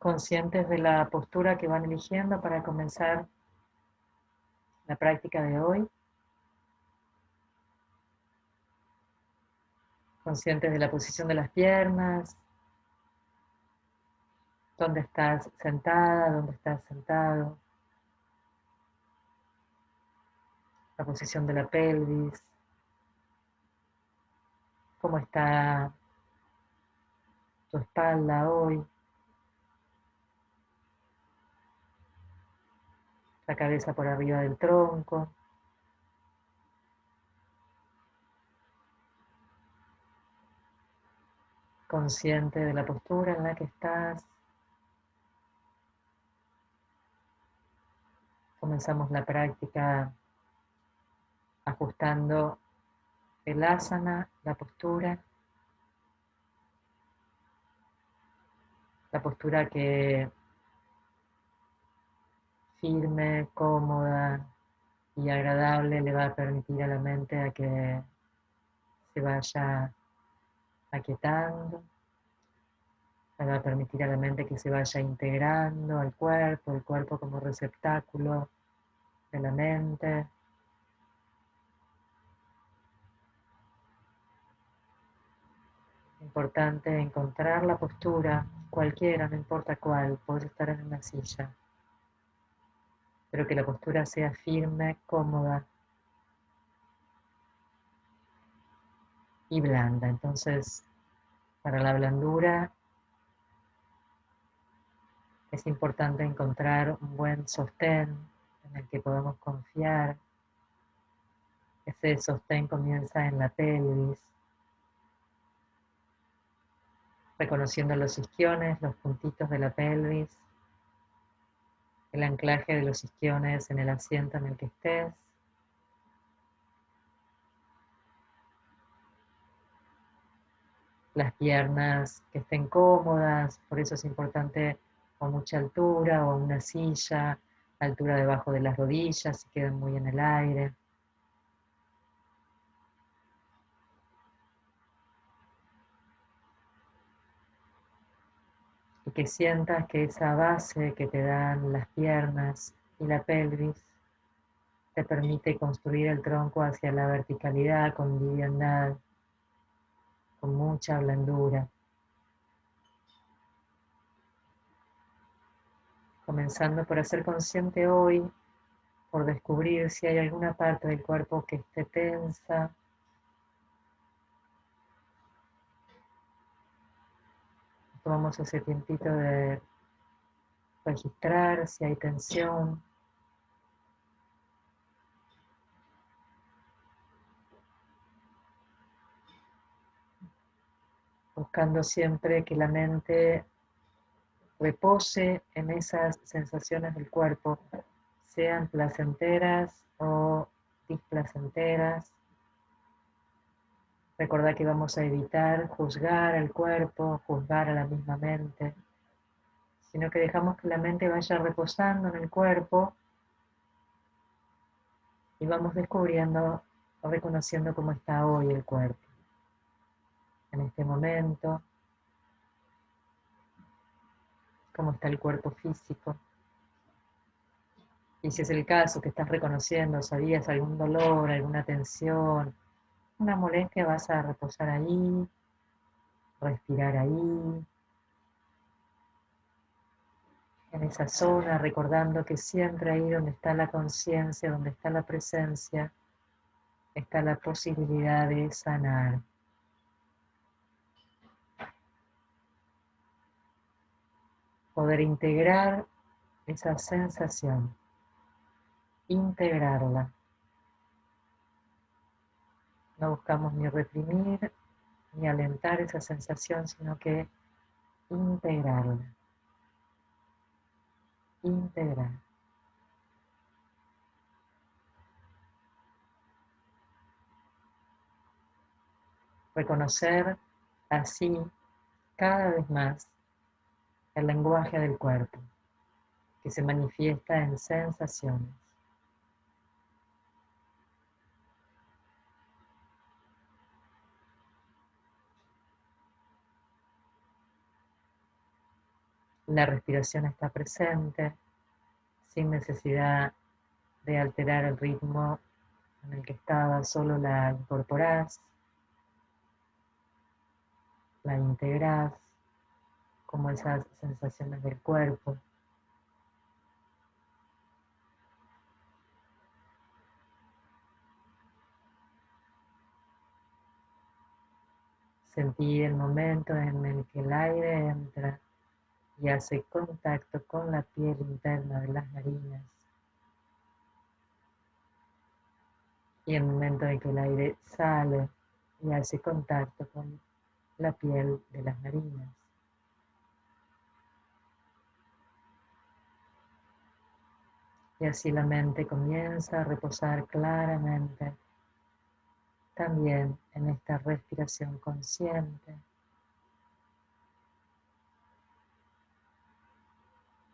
conscientes de la postura que van eligiendo para comenzar la práctica de hoy, conscientes de la posición de las piernas, dónde estás sentada, dónde estás sentado, la posición de la pelvis, cómo está tu espalda hoy, la cabeza por arriba del tronco. Consciente de la postura en la que estás. Comenzamos la práctica ajustando el asana, la postura que firme, cómoda y agradable le va a permitir a la mente a que se vaya aquietando, le va a permitir a la mente que se vaya integrando al cuerpo, el cuerpo como receptáculo de la mente. Importante encontrar la postura, cualquiera, no importa cuál, puedes estar en una silla, pero que la postura sea firme, cómoda y blanda. Entonces, para la blandura es importante encontrar un buen sostén en el que podamos confiar. Ese sostén comienza en la pelvis, reconociendo los isquiones, los puntitos de la pelvis, el anclaje de los isquiones en el asiento en el que estés. Las piernas que estén cómodas, por eso es importante o mucha altura o una silla, altura debajo de las rodillas, si quedan muy en el aire. Y que sientas que esa base que te dan las piernas y la pelvis te permite construir el tronco hacia la verticalidad con liviandad, con mucha blandura. Comenzando por hacer consciente hoy, por descubrir si hay alguna parte del cuerpo que esté tensa. Tomamos ese tiempito de registrar si hay tensión. Buscando siempre que la mente repose en esas sensaciones del cuerpo, sean placenteras o displacenteras. Recordá que vamos a evitar juzgar al cuerpo, juzgar a la misma mente, sino que dejamos que la mente vaya reposando en el cuerpo y vamos descubriendo o reconociendo cómo está hoy el cuerpo. En este momento, cómo está el cuerpo físico. Y si es el caso que estás reconociendo, sabías algún dolor, alguna tensión, una molestia, vas a reposar ahí, respirar ahí, en esa zona, recordando que siempre ahí donde está la conciencia, donde está la presencia, está la posibilidad de sanar. Poder integrar esa sensación, integrarla. No buscamos ni reprimir ni alentar esa sensación, sino que integrarla. Integrar. Reconocer así cada vez más el lenguaje del cuerpo, que se manifiesta en sensaciones. La respiración está presente, sin necesidad de alterar el ritmo en el que estaba, solo la incorporás, la integrás, como esas sensaciones del cuerpo. Sentí el momento en el que el aire entra y hace contacto con la piel interna de las narinas. Y el momento en que el aire sale y hace contacto con la piel de las narinas. Y así la mente comienza a reposar claramente también en esta respiración consciente,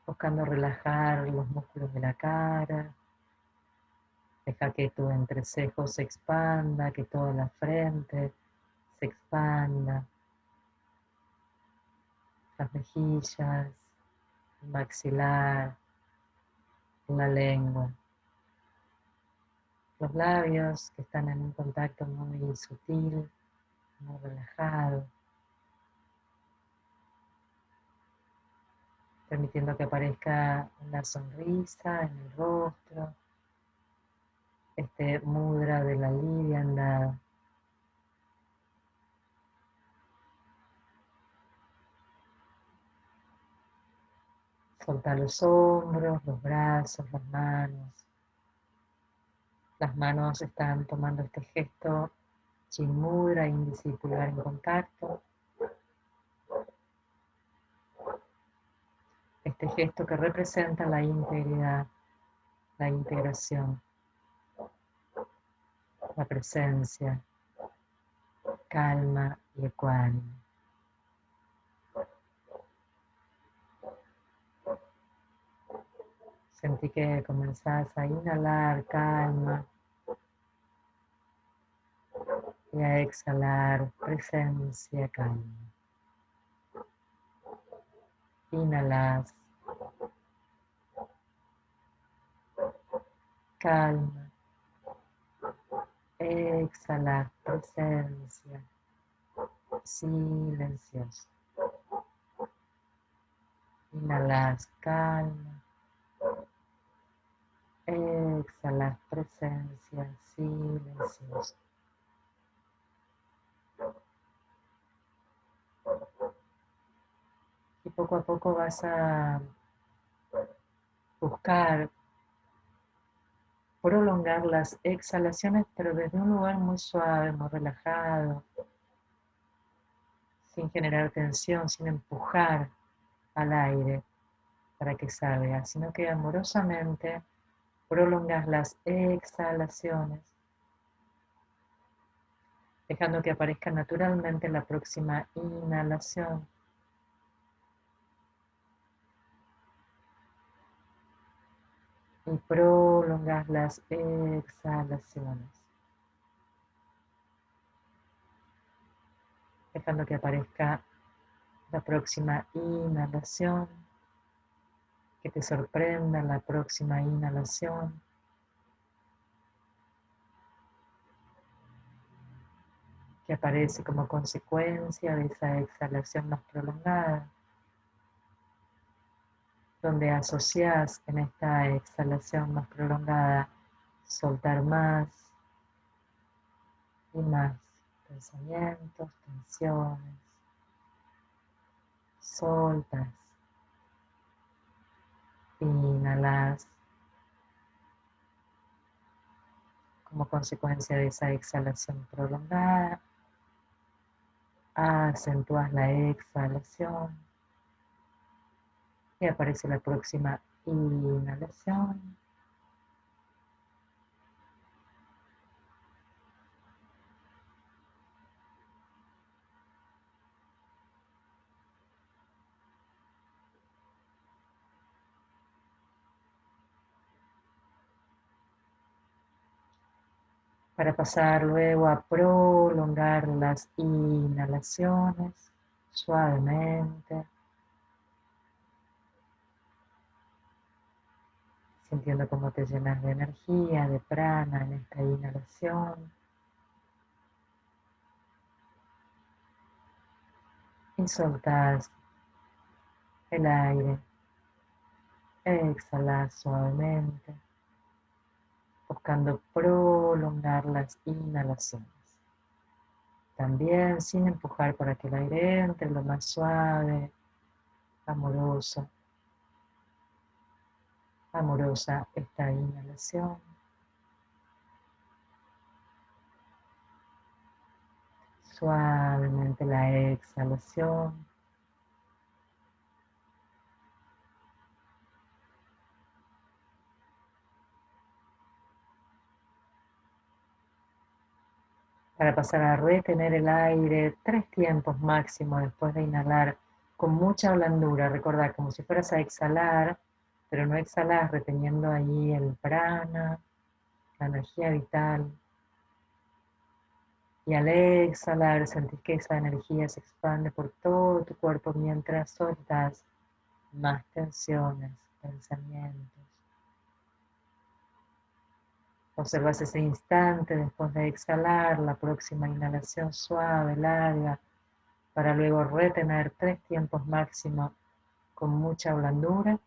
buscando relajar los músculos de la cara. Deja que tu entrecejo se expanda, que toda la frente se expanda, las mejillas, el maxilar, la lengua, los labios que están en un contacto muy sutil, muy relajado, permitiendo que aparezca una sonrisa en el rostro, este mudra de la liviandad. Solta los hombros, los brazos, las manos. Las manos están tomando este gesto Chin Mudra, índice y pulgar en contacto. Este gesto que representa la integridad, la integración, la presencia, calma y ecuánime. Sentí que comenzás a inhalar calma y a exhalar presencia, calma. Inhalas, calma. Exhalas, presencia, silencioso. Inhalas, calma. Exhalas, presencia, silencioso. Y poco a poco vas a buscar prolongar las exhalaciones, pero desde un lugar muy suave, muy relajado, sin generar tensión, sin empujar al aire para que salga, sino que amorosamente prolongas las exhalaciones, dejando que aparezca naturalmente la próxima inhalación. Y prolongas las exhalaciones, dejando que aparezca la próxima inhalación, que te sorprenda la próxima inhalación. Que aparece como consecuencia de esa exhalación más prolongada, donde asocias en esta exhalación más prolongada soltar más y más pensamientos, tensiones, soltas, inhalas como consecuencia de esa exhalación prolongada, acentúas la exhalación y aparece la próxima inhalación. Para pasar luego a prolongar las inhalaciones suavemente, sintiendo cómo te llenas de energía, de prana en esta inhalación. Y soltás el aire, exhalas suavemente, buscando prolongar las inhalaciones. También sin empujar para que el aire entre, lo más suave, amoroso, amorosa esta inhalación. Suavemente la exhalación. Para pasar a retener el aire 3 tiempos máximo después de inhalar con mucha blandura. Recordá, como si fueras a exhalar, pero no exhalas reteniendo ahí el prana, la energía vital. Y al exhalar sentís que esa energía se expande por todo tu cuerpo mientras soltás más tensiones, pensamientos. Observas ese instante después de exhalar, la próxima inhalación suave, larga, para luego retener 3 tiempos máximo con mucha blandura.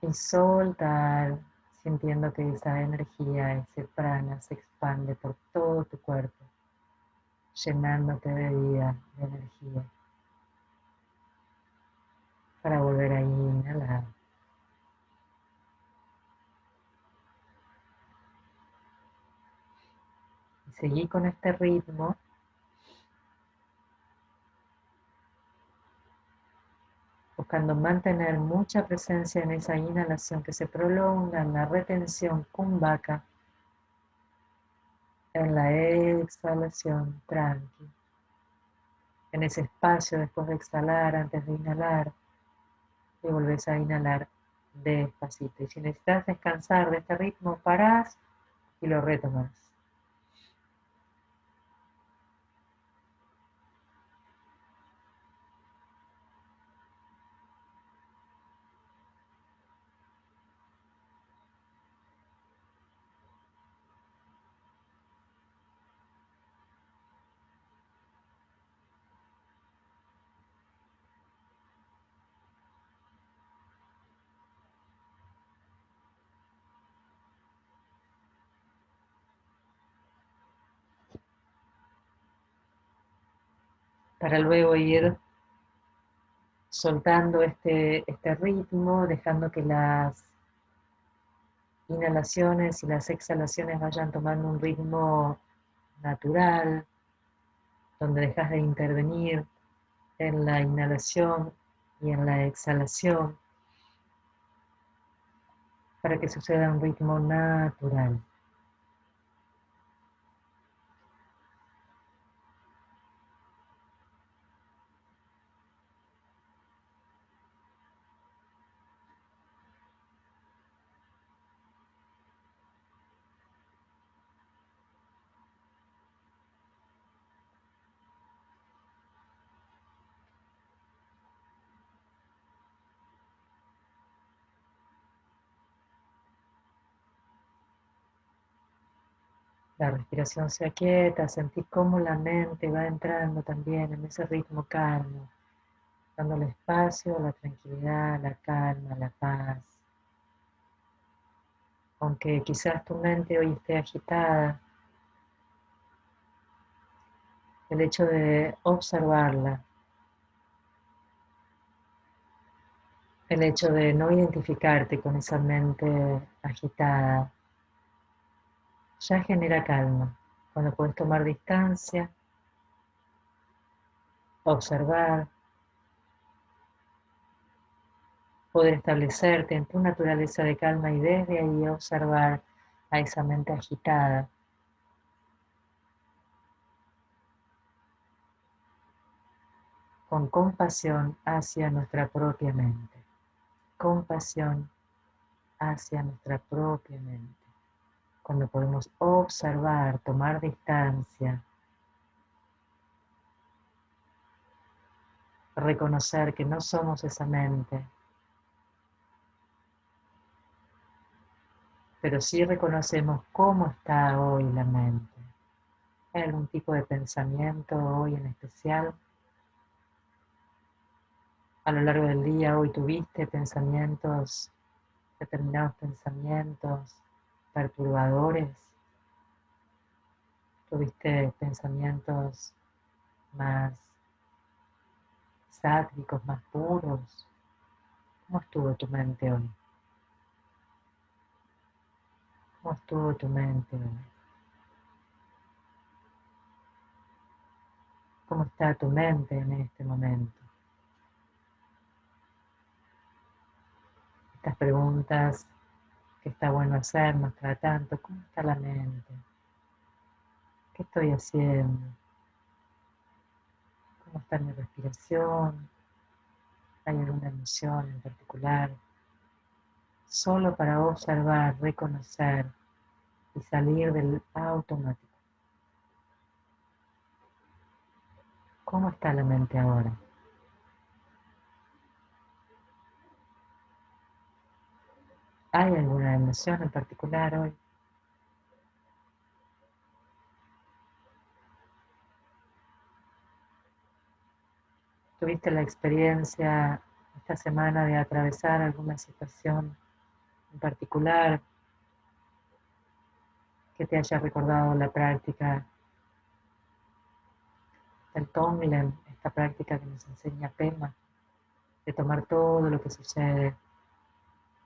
Y soltar, sintiendo que esa energía, ese prana se expande por todo tu cuerpo, llenándote de vida, de energía, para volver a inhalar. Y seguí con este ritmo, buscando mantener mucha presencia en esa inhalación que se prolonga, en la retención kumbhaka, en la exhalación tranqui, en ese espacio después de exhalar, antes de inhalar, y volvés a inhalar despacito. Y si necesitas descansar de este ritmo, parás y lo retomas. Para luego ir soltando este ritmo, dejando que las inhalaciones y las exhalaciones vayan tomando un ritmo natural, donde dejas de intervenir en la inhalación y en la exhalación, para que suceda un ritmo natural. La respiración se aquieta, sentí cómo la mente va entrando también en ese ritmo calmo, dándole espacio a la tranquilidad, la calma, la paz. Aunque quizás tu mente hoy esté agitada, el hecho de observarla, el hecho de no identificarte con esa mente agitada, ya genera calma. Cuando puedes tomar distancia, observar, poder establecerte en tu naturaleza de calma y desde ahí observar a esa mente agitada. Con compasión hacia nuestra propia mente. Compasión hacia nuestra propia mente. Cuando podemos observar, tomar distancia, reconocer que no somos esa mente, pero sí reconocemos cómo está hoy la mente. ¿Hay algún tipo de pensamiento hoy en especial? A lo largo del día hoy tuviste pensamientos, determinados pensamientos perturbadores, tuviste pensamientos más sádicos, más puros. ¿Cómo estuvo tu mente hoy? ¿Cómo estuvo tu mente hoy? ¿Cómo está tu mente en este momento? Estas preguntas que está bueno hacernos cada tanto. ¿Cómo está la mente? ¿Qué estoy haciendo? ¿Cómo está mi respiración? ¿Hay alguna emoción en particular? Solo para observar, reconocer y salir del automático. ¿Cómo está la mente ahora? ¿Hay alguna emoción en particular hoy? ¿Tuviste la experiencia esta semana de atravesar alguna situación en particular que te haya recordado la práctica del Tonglen, esta práctica que nos enseña Pema, de tomar todo lo que sucede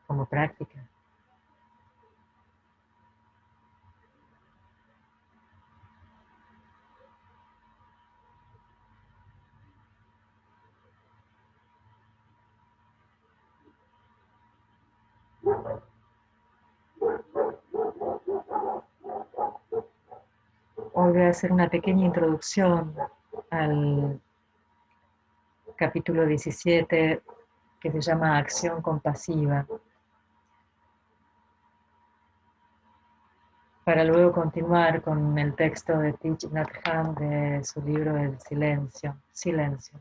como práctica? Hoy voy a hacer una pequeña introducción al capítulo 17 que se llama Acción Compasiva, para luego continuar con el texto de Thich Nhat Hanh de su libro El Silencio, Silencio,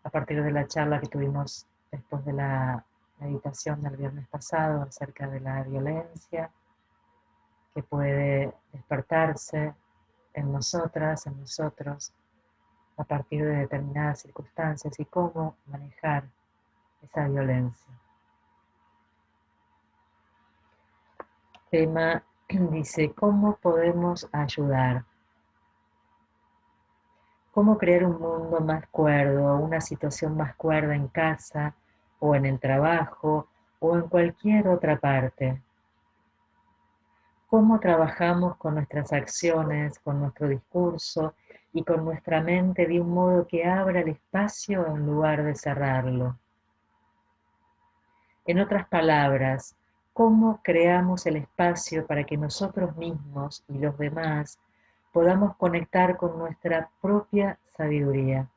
a partir de la charla que tuvimos después de la meditación del viernes pasado acerca de la violencia que puede despertarse en nosotras, en nosotros, a partir de determinadas circunstancias y cómo manejar esa violencia. Tema dice, ¿cómo podemos ayudar? ¿Cómo crear un mundo más cuerdo, una situación más cuerda en casa o en el trabajo o en cualquier otra parte? ¿Cómo trabajamos con nuestras acciones, con nuestro discurso y con nuestra mente de un modo que abra el espacio en lugar de cerrarlo? En otras palabras, ¿cómo creamos el espacio para que nosotros mismos y los demás podamos conectar con nuestra propia sabiduría?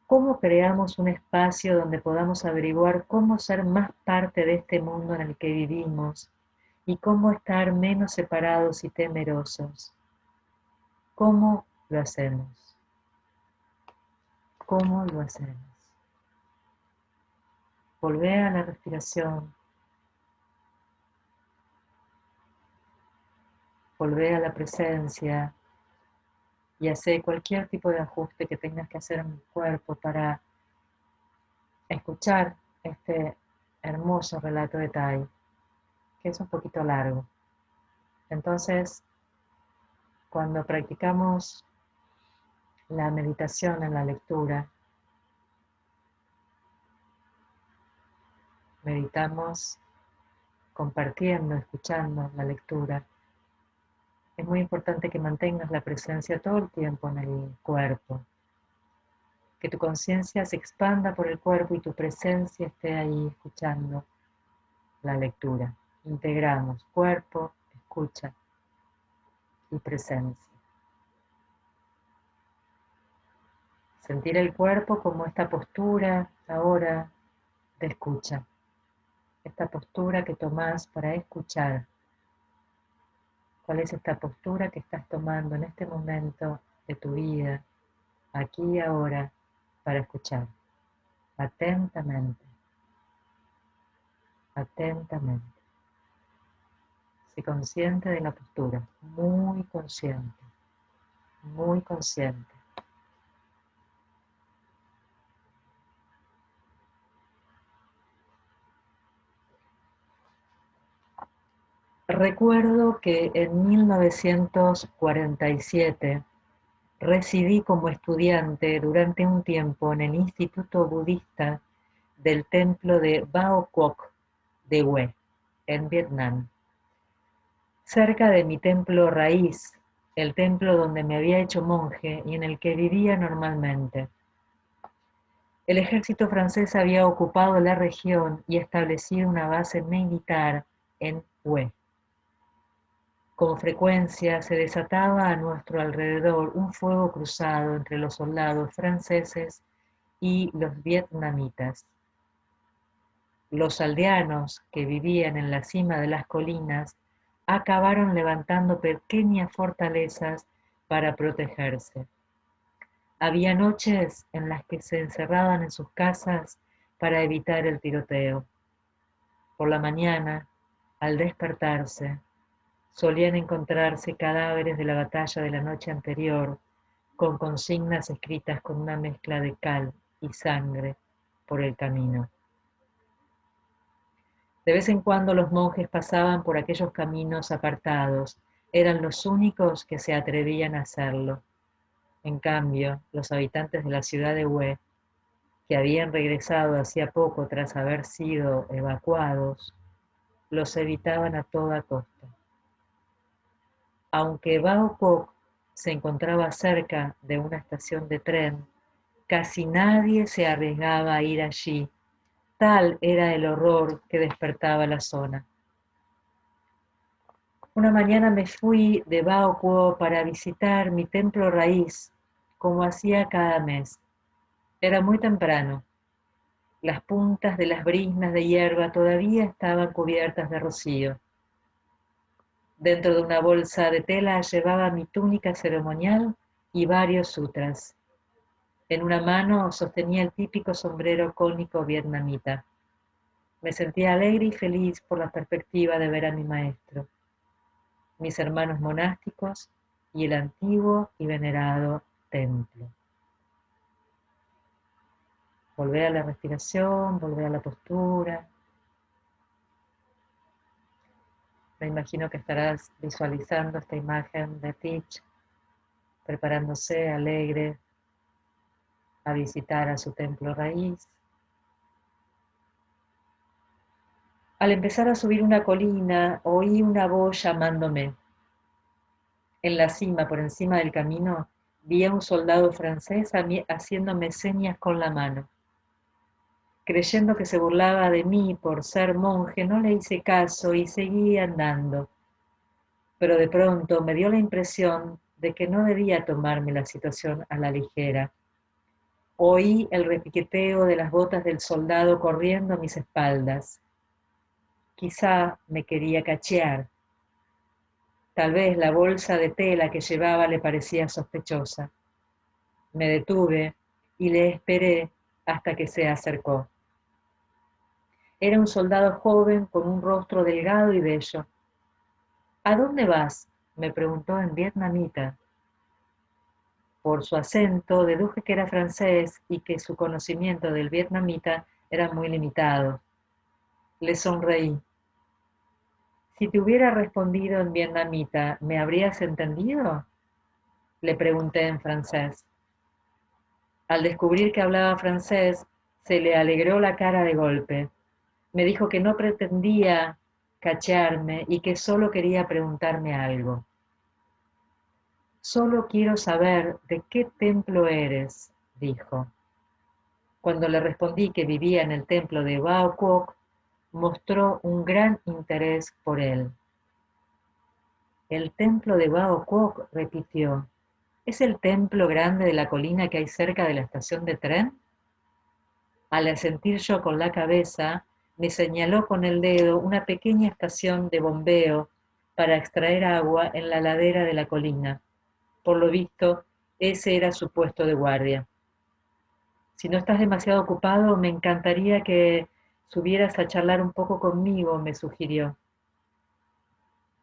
¿Cómo creamos un espacio donde podamos averiguar cómo ser más parte de este mundo en el que vivimos y cómo estar menos separados y temerosos? ¿Cómo lo hacemos? ¿Cómo lo hacemos? Volvé a la respiración, volvé a la presencia y hace cualquier tipo de ajuste que tengas que hacer en el cuerpo para escuchar este hermoso relato de Tai, que es un poquito largo. Entonces, cuando practicamos la meditación en la lectura, meditamos compartiendo, escuchando la lectura. Es muy importante que mantengas la presencia todo el tiempo en el cuerpo, que tu conciencia se expanda por el cuerpo y tu presencia esté ahí escuchando la lectura. Integramos cuerpo, escucha y presencia. Sentir el cuerpo como esta postura ahora de escucha, esta postura que tomás para escuchar. ¿Cuál es esta postura que estás tomando en este momento de tu vida aquí y ahora, para escuchar, atentamente, atentamente. Sé consciente de la postura, muy consciente, muy consciente. Recuerdo que en 1947 residí como estudiante durante un tiempo en el Instituto Budista del templo de Bao Quoc de Hue, en Vietnam. Cerca de mi templo raíz, el templo donde me había hecho monje y en el que vivía normalmente. El ejército francés había ocupado la región y establecido una base militar en Hue. Con frecuencia se desataba a nuestro alrededor un fuego cruzado entre los soldados franceses y los vietnamitas. Los aldeanos que vivían en la cima de las colinas acabaron levantando pequeñas fortalezas para protegerse. Había noches en las que se encerraban en sus casas para evitar el tiroteo. Por la mañana, al despertarse, solían encontrarse cadáveres de la batalla de la noche anterior, con consignas escritas con una mezcla de cal y sangre por el camino. De vez en cuando los monjes pasaban por aquellos caminos apartados, eran los únicos que se atrevían a hacerlo. En cambio, los habitantes de la ciudad de Hue, que habían regresado hacía poco tras haber sido evacuados, los evitaban a toda costa. Aunque Bao Quoc se encontraba cerca de una estación de tren, casi nadie se arriesgaba a ir allí. Tal era el horror que despertaba la zona. Una mañana me fui de Bao Quoc para visitar mi templo raíz, como hacía cada mes. Era muy temprano. Las puntas de las briznas de hierba todavía estaban cubiertas de rocío. Dentro de una bolsa de tela llevaba mi túnica ceremonial y varios sutras. En una mano sostenía el típico sombrero cónico vietnamita. Me sentía alegre y feliz por la perspectiva de ver a mi maestro, mis hermanos monásticos y el antiguo y venerado templo. Volver a la respiración, volver a la postura. Me imagino que estarás visualizando esta imagen de Teach, preparándose alegre a visitar a su templo raíz. Al empezar a subir una colina, oí una voz llamándome. En la cima, por encima del camino, vi a un soldado francés haciéndome señas con la mano. Creyendo que se burlaba de mí por ser monje, no le hice caso y seguí andando. Pero de pronto me dio la impresión de que no debía tomarme la situación a la ligera. Oí el repiqueteo de las botas del soldado corriendo a mis espaldas. Quizá me quería cachear. Tal vez la bolsa de tela que llevaba le parecía sospechosa. Me detuve y le esperé hasta que se acercó. Era un soldado joven con un rostro delgado y bello. ¿A dónde vas?, me preguntó en vietnamita. Por su acento deduje que era francés y que su conocimiento del vietnamita era muy limitado. Le sonreí. Si te hubiera respondido en vietnamita, ¿me habrías entendido?, le pregunté en francés. Al descubrir que hablaba francés, se le alegró la cara de golpe. Me dijo que no pretendía cachearme y que solo quería preguntarme algo. Solo quiero saber de qué templo eres, dijo. Cuando le respondí que vivía en el templo de Bao Quoc, mostró un gran interés por él. El templo de Bao Quoc, repitió. ¿Es el templo grande de la colina que hay cerca de la estación de tren? Al asentir yo con la cabeza, me señaló con el dedo una pequeña estación de bombeo para extraer agua en la ladera de la colina. Por lo visto, Ese era su puesto de guardia. Si no estás demasiado ocupado, me encantaría que subieras a charlar un poco conmigo, me sugirió.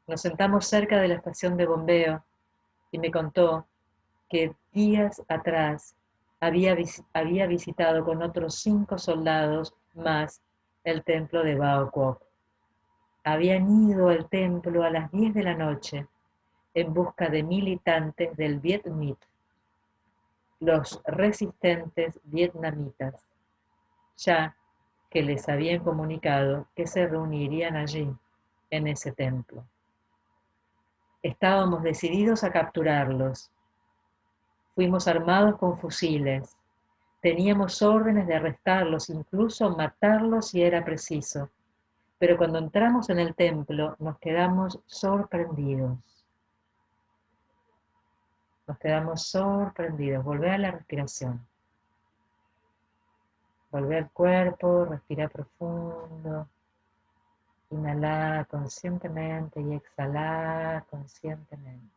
Nos sentamos cerca de la estación de bombeo y me contó que días atrás había visitado con otros 5 soldados más el templo de Bao Quoc. Habían ido al templo a las 10 de la noche en busca de militantes del Viet Minh, los resistentes vietnamitas, ya que les habían comunicado que se reunirían allí, en ese templo. Estábamos decididos a capturarlos. Fuimos armados con fusiles. Teníamos órdenes de arrestarlos, incluso matarlos si era preciso. Pero cuando entramos en el templo nos quedamos sorprendidos. Nos quedamos sorprendidos. Volver a la respiración. Volver al cuerpo, respirar profundo. Inhalar conscientemente y exhalar conscientemente.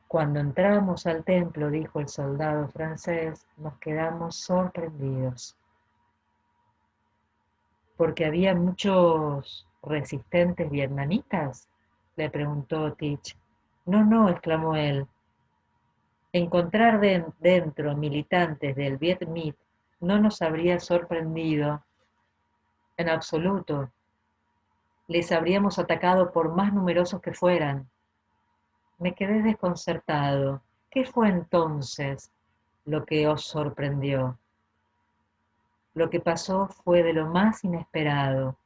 Cuando entramos al templo, dijo el soldado francés, nos quedamos sorprendidos. ¿Porque había muchos resistentes vietnamitas?, le preguntó Teach. No, no, exclamó él. Encontrar dentro militantes del Viet Minh no nos habría sorprendido en absoluto. Les habríamos atacado por más numerosos que fueran. Me quedé desconcertado. ¿Qué fue entonces lo que os sorprendió? Lo que pasó fue de lo más inesperado.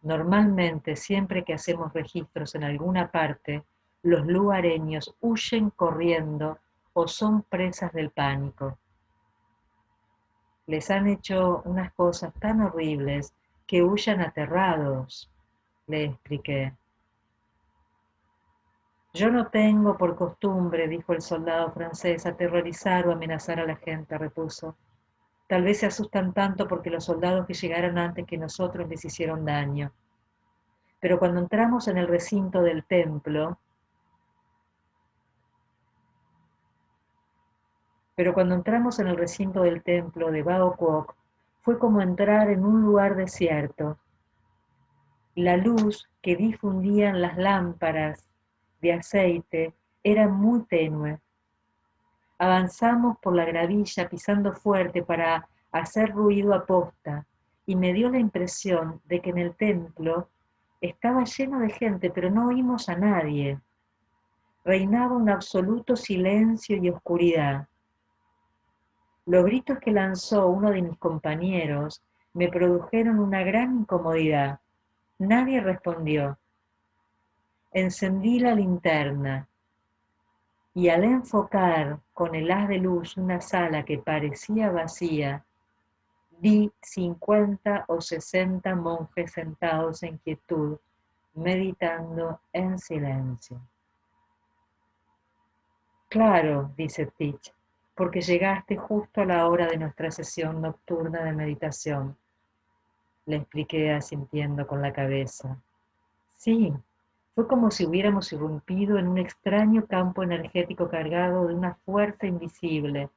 Normalmente, siempre que hacemos registros en alguna parte, los lugareños huyen corriendo o son presas del pánico. Les han hecho unas cosas tan horribles que huyan aterrados, le expliqué. Yo no tengo por costumbre, dijo el soldado francés, aterrorizar o amenazar a la gente, repuso. Tal vez se asustan tanto porque los soldados que llegaron antes que nosotros les hicieron daño. Pero cuando entramos en el recinto del templo, de Bao Quoc, fue como entrar en un lugar desierto. La luz que difundían las lámparas de aceite era muy tenue. Avanzamos por la gravilla pisando fuerte para hacer ruido a posta y me dio la impresión de que en el templo estaba lleno de gente, pero no oímos a nadie. Reinaba un absoluto silencio y oscuridad. Los gritos que lanzó uno de mis compañeros me produjeron una gran incomodidad. Nadie respondió. Encendí la linterna y al enfocar con el haz de luz una sala que parecía vacía, vi 50 o 60 monjes sentados en quietud, meditando en silencio. Claro, dice Teach, porque llegaste justo a la hora de nuestra sesión nocturna de meditación. Le expliqué asintiendo con la cabeza. Sí, fue como si hubiéramos irrumpido en un extraño campo energético cargado de una fuerza invisible,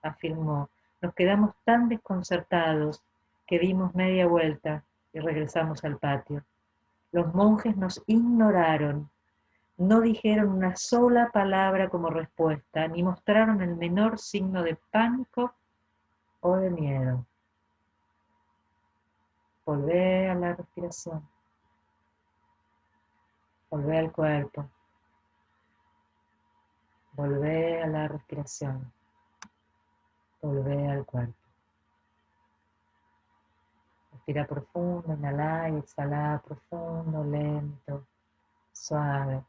afirmó. Nos quedamos tan desconcertados que dimos media vuelta y regresamos al patio. Los monjes nos ignoraron, no dijeron una sola palabra como respuesta, ni mostraron el menor signo de pánico o de miedo. Volvé a la respiración. Volvé al cuerpo. Volvé a la respiración. Volvé al cuerpo. Respira profundo, inhala y exhala profundo, lento, suave.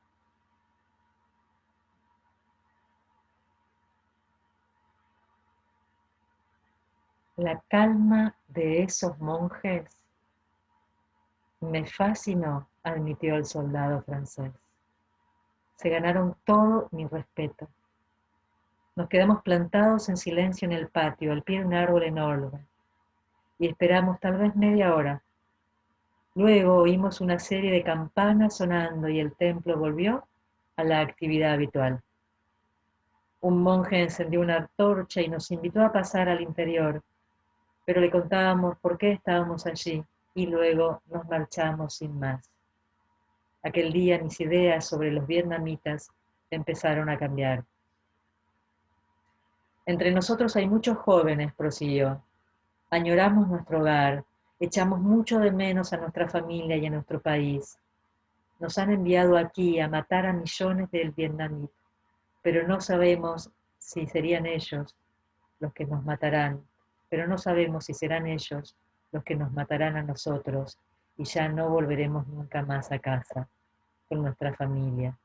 La calma de esos monjes me fascinó, admitió el soldado francés. Se ganaron todo mi respeto. Nos quedamos plantados en silencio en el patio, al pie de un árbol enorme, y esperamos tal vez media hora. Luego oímos una serie de campanas sonando y el templo volvió a la actividad habitual. Un monje encendió una antorcha y nos invitó a pasar al interior, pero le contábamos por qué estábamos allí y luego nos marchamos sin más. Aquel día mis ideas sobre los vietnamitas empezaron a cambiar. Entre nosotros hay muchos jóvenes, prosiguió. Añoramos nuestro hogar, echamos mucho de menos a nuestra familia y a nuestro país. Nos han enviado aquí a matar a millones de vietnamitas, pero no sabemos si serían ellos los que nos matarán, pero no sabemos si serán ellos los que nos matarán a nosotros y ya no volveremos nunca más a casa con nuestra familia.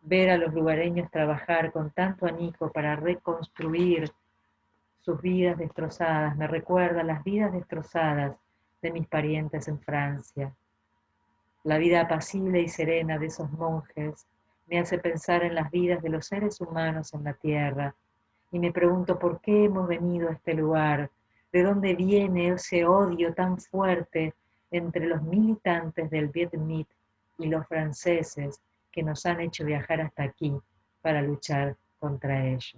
Ver a los lugareños trabajar con tanto ahínco para reconstruir sus vidas destrozadas me recuerda las vidas destrozadas de mis parientes en Francia. La vida apacible y serena de esos monjes me hace pensar en las vidas de los seres humanos en la tierra y me pregunto por qué hemos venido a este lugar, de dónde viene ese odio tan fuerte entre los militantes del Viet Minh y los franceses que nos han hecho viajar hasta aquí para luchar contra ellos.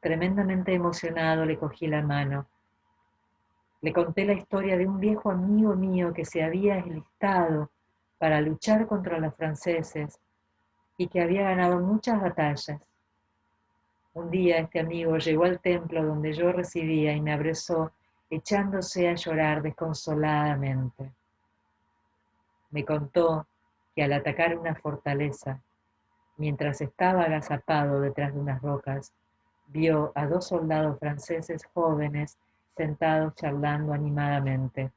Tremendamente emocionado le cogí la mano. Le conté la historia de un viejo amigo mío que se había enlistado para luchar contra los franceses y que había ganado muchas batallas. Un día este amigo llegó al templo donde yo residía y me abrazó, echándose a llorar desconsoladamente. Me contó que al atacar una fortaleza, mientras estaba agazapado detrás de unas rocas, vio a 2 soldados franceses jóvenes sentados charlando animadamente.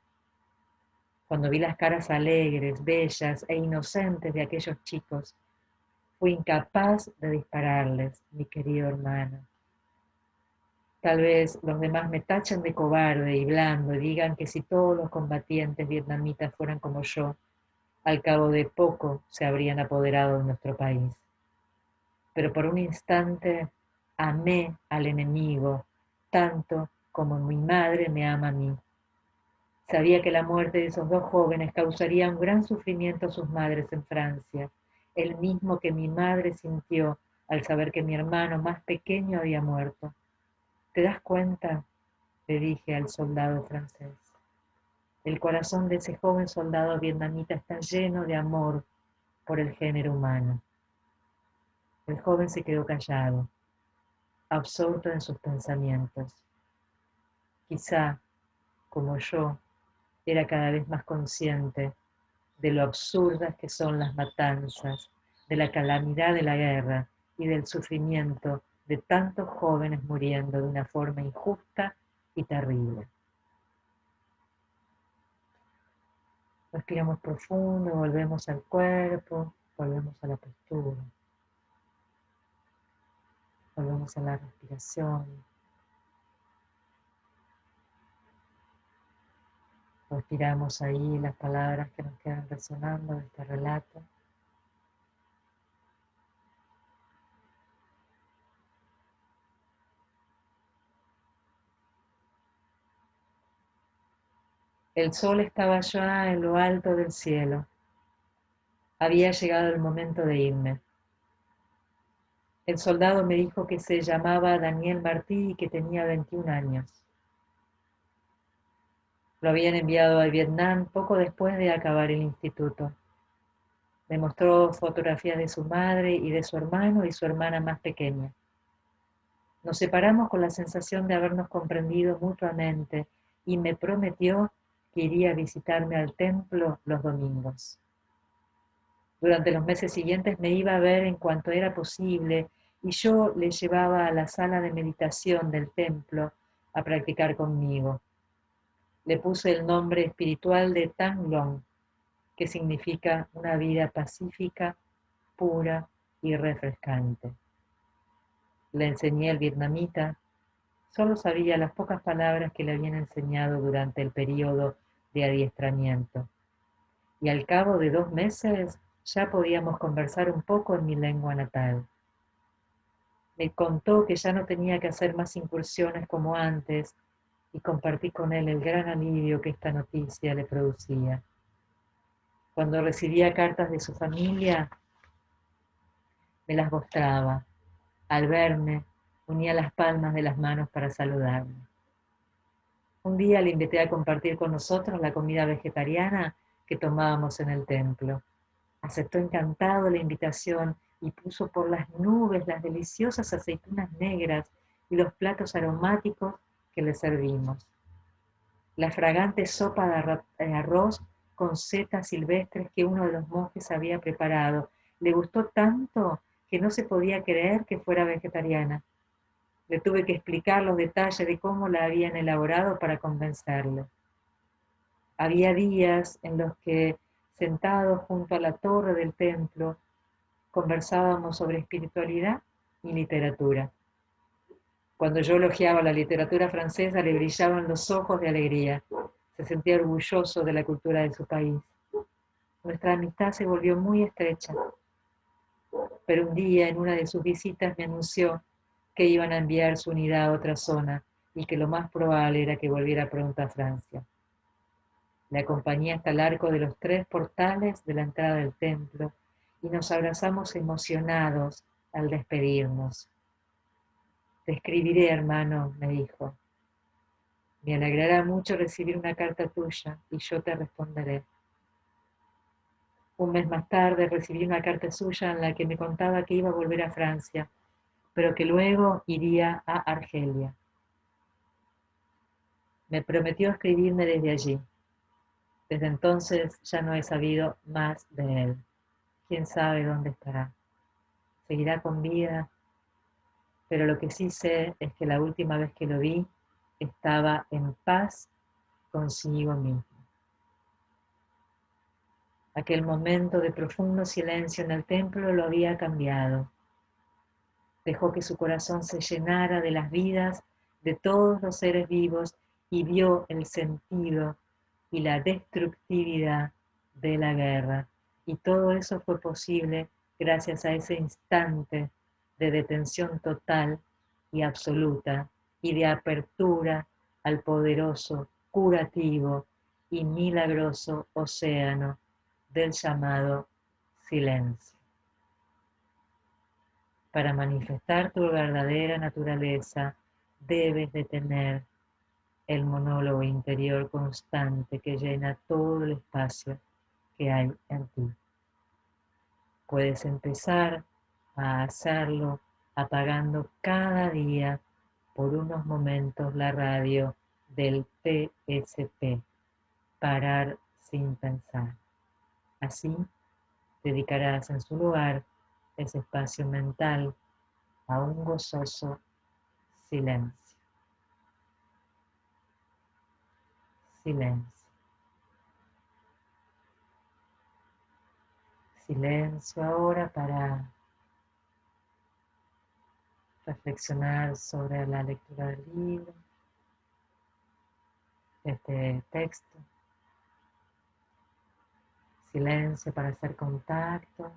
Cuando vi las caras alegres, bellas e inocentes de aquellos chicos, fui incapaz de dispararles, mi querido hermano. Tal vez los demás me tachen de cobarde y blando y digan que si todos los combatientes vietnamitas fueran como yo, al cabo de poco se habrían apoderado de nuestro país. Pero por un instante amé al enemigo tanto como mi madre me ama a mí. Sabía que la muerte de esos 2 jóvenes causaría un gran sufrimiento a sus madres en Francia, el mismo que mi madre sintió al saber que mi hermano más pequeño había muerto. ¿Te das cuenta?, le dije al soldado francés. El corazón de ese joven soldado vietnamita está lleno de amor por el género humano. El joven se quedó callado, absorto en sus pensamientos. Quizá, como yo, era cada vez más consciente de lo absurdas que son las matanzas, de la calamidad de la guerra y del sufrimiento de tantos jóvenes muriendo de una forma injusta y terrible. Respiramos profundo, volvemos al cuerpo, volvemos a la postura, volvemos a la respiración. Respiramos ahí las palabras que nos quedan resonando de este relato. El sol estaba ya en lo alto del cielo. Había llegado el momento de irme. El soldado me dijo que se llamaba Daniel Martí y que tenía 21 años. Lo habían enviado a Vietnam poco después de acabar el instituto. Me mostró fotografías de su madre y de su hermano y su hermana más pequeña. Nos separamos con la sensación de habernos comprendido mutuamente y me prometió que iría a visitarme al templo los domingos. Durante los meses siguientes me iba a ver en cuanto era posible y yo le llevaba a la sala de meditación del templo a practicar conmigo. Le puse el nombre espiritual de Tang Long, que significa una vida pacífica, pura y refrescante. Le enseñé al vietnamita, solo sabía las pocas palabras que le habían enseñado durante el periodo de adiestramiento. Y al cabo de 2 meses ya podíamos conversar un poco en mi lengua natal. Me contó que ya no tenía que hacer más incursiones como antes y compartí con él el gran alivio que esta noticia le producía. Cuando recibía cartas de su familia, me las mostraba. Al verme, unía las palmas de las manos para saludarme. Un día le invité a compartir con nosotros la comida vegetariana que tomábamos en el templo. Aceptó encantado la invitación y puso por las nubes las deliciosas aceitunas negras y los platos aromáticos que le servimos. La fragante sopa de arroz con setas silvestres que uno de los monjes había preparado le gustó tanto que no se podía creer que fuera vegetariana. Le tuve que explicar los detalles de cómo la habían elaborado para convencerle. Había días en los que, sentados junto a la torre del templo, conversábamos sobre espiritualidad y literatura. Cuando yo elogiaba la literatura francesa, le brillaban los ojos de alegría. Se sentía orgulloso de la cultura de su país. Nuestra amistad se volvió muy estrecha, pero un día en una de sus visitas me anunció que iban a enviar su unidad a otra zona y que lo más probable era que volviera pronto a Francia. Le acompañé hasta el arco de los 3 portales de la entrada del templo y nos abrazamos emocionados al despedirnos. Te escribiré, hermano, me dijo. Me alegrará mucho recibir una carta tuya y yo te responderé. Un mes más tarde recibí una carta suya en la que me contaba que iba a volver a Francia, pero que luego iría a Argelia. Me prometió escribirme desde allí. Desde entonces ya no he sabido más de él. ¿Quién sabe dónde estará? Seguirá con vida, pero lo que sí sé es que la última vez que lo vi estaba en paz consigo mismo. Aquel momento de profundo silencio en el templo lo había cambiado. Dejó que su corazón se llenara de las vidas de todos los seres vivos y vio el sentido y la destructividad de la guerra. Y todo eso fue posible gracias a ese instante de detención total y absoluta y de apertura al poderoso, curativo y milagroso océano del llamado silencio. Para manifestar tu verdadera naturaleza, debes de tener el monólogo interior constante que llena todo el espacio que hay en ti. Puedes empezar a hacerlo apagando cada día por unos momentos la radio del PSP, parar sin pensar. Así dedicarás en su lugar ese espacio mental a un gozoso silencio. Silencio. Silencio ahora para reflexionar sobre la lectura del libro, de este texto. Silencio para hacer contacto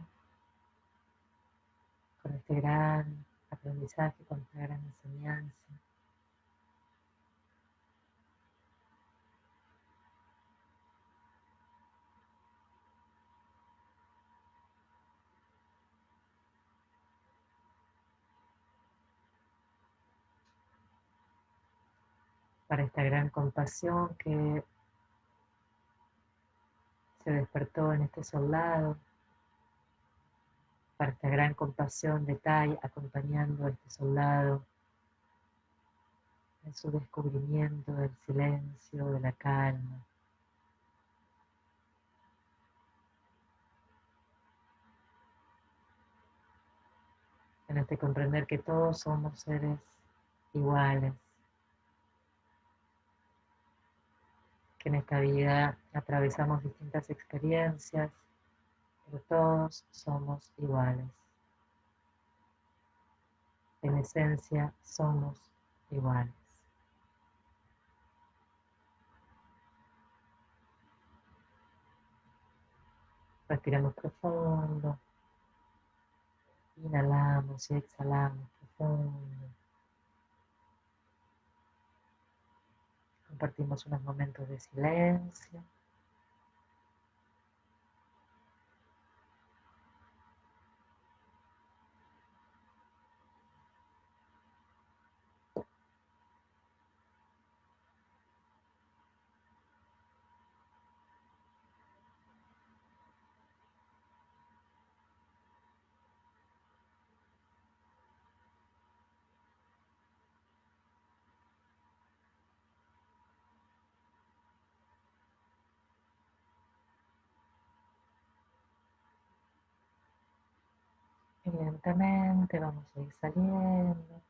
con este gran aprendizaje, con esta gran enseñanza. Para esta gran compasión que se despertó en este soldado, para esta gran compasión de Tai acompañando a este soldado en su descubrimiento del silencio, de la calma. En este comprender que todos somos seres iguales, que en esta vida atravesamos distintas experiencias, pero todos somos iguales. En esencia somos iguales. Respiramos profundo, inhalamos y exhalamos profundo. compartimos unos momentos de silencio. Y lentamente vamos a ir saliendo.